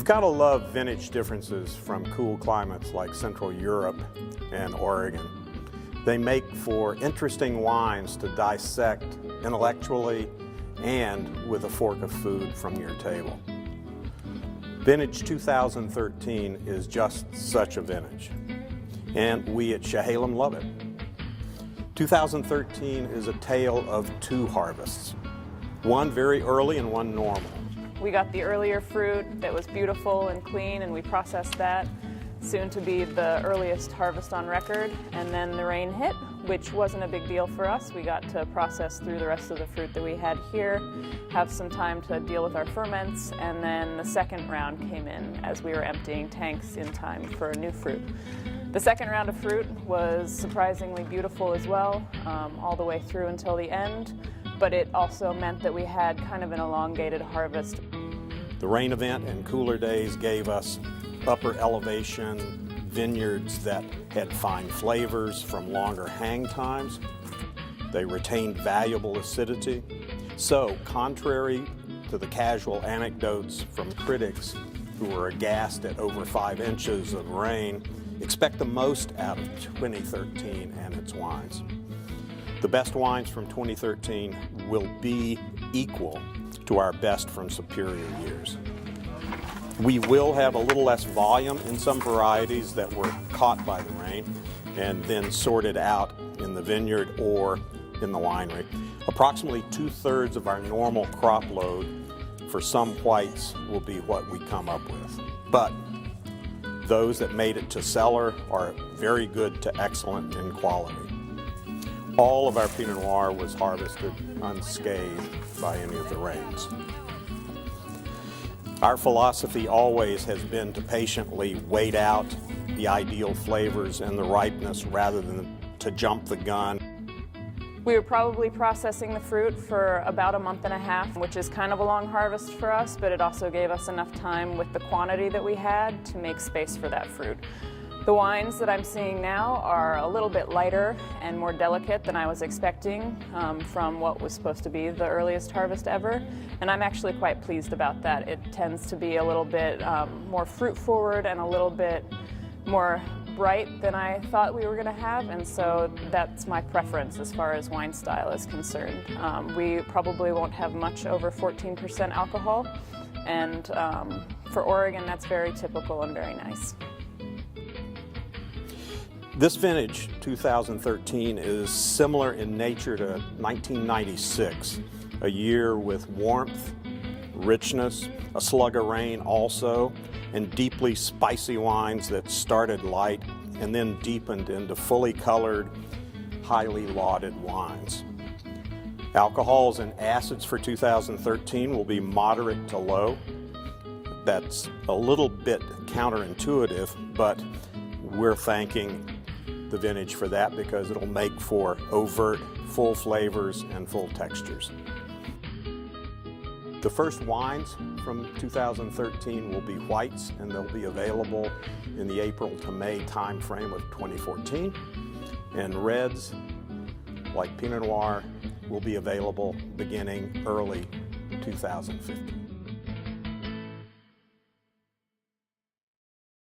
You've got to love vintage differences from cool climates like Central Europe and Oregon. They make for interesting wines to dissect intellectually and with a fork of food from your table. Vintage 2013 is just such a vintage, and we at Chehalem love it. 2013 is a tale of two harvests, one very early and one normal. We got the earlier fruit that was beautiful and clean, and we processed that, soon to be the earliest harvest on record. And then the rain hit, which wasn't a big deal for us. We got to process through the rest of the fruit that we had here, have some time to deal with our ferments, and then the second round came in as we were emptying tanks in time for new fruit. The second round of fruit was surprisingly beautiful as well, all the way through until the end, but it also meant that we had kind of an elongated harvest. The rain event and cooler days gave us upper elevation vineyards that had fine flavors from longer hang times. They retained valuable acidity. So, contrary to the casual anecdotes from critics who were aghast at over 5 inches of rain, expect the most out of 2013 and its wines. The best wines from 2013 will be equal to our best from superior years. We will have a little less volume in some varieties that were caught by the rain and then sorted out in the vineyard or in the winery. Approximately 2/3 of our normal crop load for some whites will be what we come up with. But those that made it to cellar are very good to excellent in quality. All of our Pinot Noir was harvested unscathed by any of the rains. Our philosophy always has been to patiently wait out the ideal flavors and the ripeness rather than to jump the gun. We were probably processing the fruit for about a month and a half, which is kind of a long harvest for us, but it also gave us enough time with the quantity that we had to make space for that fruit. The wines that I'm seeing now are a little bit lighter and more delicate than I was expecting from what was supposed to be the earliest harvest ever, and I'm actually quite pleased about that. It tends to be a little bit more fruit forward and a little bit more bright than I thought we were going to have, and so that's my preference as far as wine style is concerned. We probably won't have much over 14% alcohol, and for Oregon that's very typical and very nice. This vintage, 2013, is similar in nature to 1996, a year with warmth, richness, a slug of rain also, and deeply spicy wines that started light and then deepened into fully colored, highly lauded wines. Alcohols and acids for 2013 will be moderate to low. That's a little bit counterintuitive, but we're thanking the vintage for that because it'll make for overt, full flavors and full textures. The first wines from 2013 will be whites, and they'll be available in the April to May time frame of 2014. And reds, like Pinot Noir, will be available beginning early 2015.